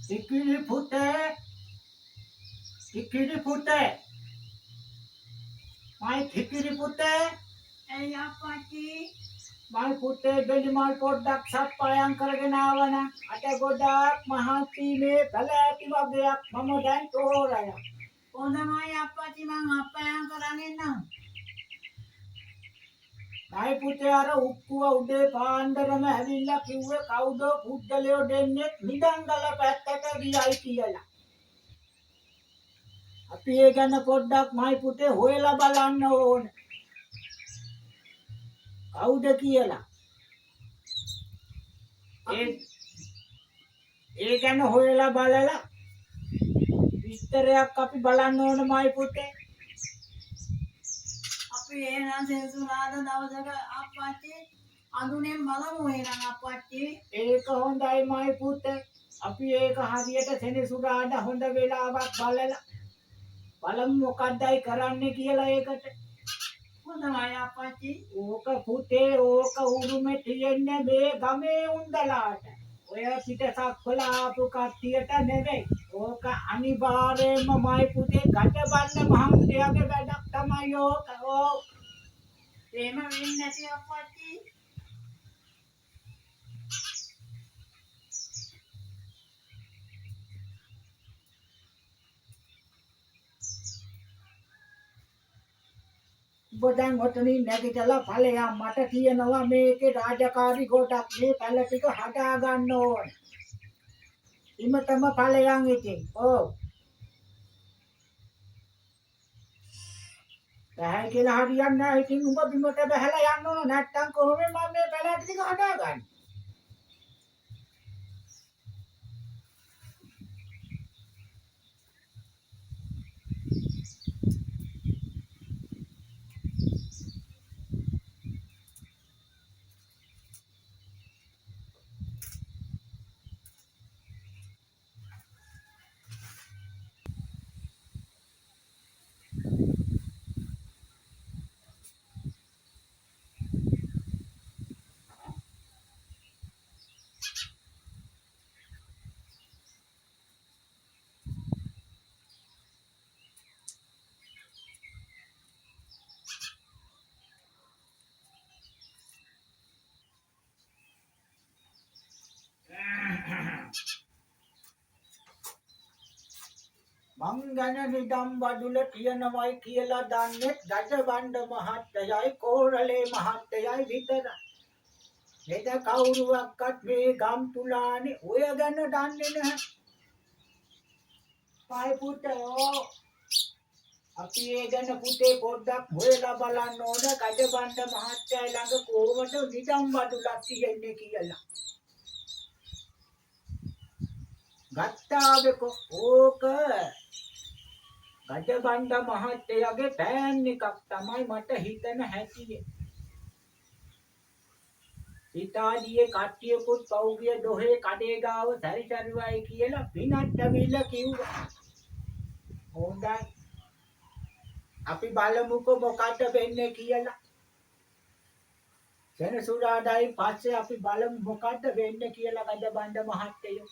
Tikiri pute, tikiri pute, my tikiri pute, my pute belimal podak sapayang karaganawana, atagodak mahati me palati wagyak mamadan toraya. My pute ara ukkuwa ude paandarama ඇවිල්ලා කිව්වේ කවුද පුද්ගලයෝ දෙන්නෙක් නිදංගල පැත්තට ගියයි කියලා. අපි ඒ ගැන පොඩ්ඩක් my පුතේ හොයලා බලන්න ඕන. කවුද කියලා. ඒ ගැන හොයලා බලලා විස්තරයක් අපි බලන්න ඕන my පුතේ. අපි එහෙනම් සෙන්සුරාදා දවසක අප්පච්චි අඳුනෙන් බලමු එහෙනම් අප්පච්චි. ඒක හොඳයි my පුතේ. අපි ඒක හරියට සෙනසුරාදා හොඳ වෙලාවක් බලලා බලමු මොකක්දයි කරන්න කියලා ඒකට. හොඳයි අප්පච්චි. ඕක පුතේ ඕක උරුමේ තියෙන්නේ මේ ගමේ උන්දලාට. ඔය පිටසක්වල ආපු කට්ටියට නෙවෙයි. ඕක අනිවාර්යයෙන්ම my පුතේ ගඩබන්න මහත්තයාගේ වැඩක් තමයි ඕක. එහෙම වෙන්නේ නැති අප්පච්චි. ඔබ දැන් ඔතනින් නැගිටලා ඵලයන් මට කියනවා මේකේ රාජකාරී ගොඩක් මේ පැල ටික හදා ගන්න ඕන. ඉමතම ඵලයන් ඉතින්. ඔව්. බෑ කියලා හරියන්නේ නැහැ. ඉතින් උඹ බිමට බහැලා යන්න ඕන. නැත්තම් කොහොමද මම මේ පැල ටික හදාගන්නේ? මං ගැන නිදම් වඩුල කියනවයි කියලා දන්නේ ගජබණ්ඩ මහත්තයයි කෝරළේ මහත්තයයි විතරයි. මෙද කවුරුවක්වත් මේ ගම් තුලානේ ඔය ගැන දන්නේ නැහැ. පයි පුතෝ අපි ඒ ගැන පුතේ පොඩ්ඩක් හොයලා බලන්න ඕන ගජබණ්ඩ මහත්තයයි ළඟ කොහොමද නිදම් වඩුලක් තියෙන්නේ කියලා. ගත්තාවකෝ ඕක ගජබණ්ඩ මහත්තයාගේ පෑන් එකක් තමයි මට හිතන හැටියේ. ඉතාලියේ කට්ටියකුත් පෞගිය දොහේ කඩේ ගාව සැරිසරුවයි කියලා පිනත් ඇවිල්ලා කිව්වා. හොඳයි. අපි බලමුකෝ මොකද වෙන්නේ කියලා. සෙනසුරාදායි පස්සේ අපි බලමු මොකද වෙන්නේ කියලා ගජබණ්ඩ මහත්තයෝ.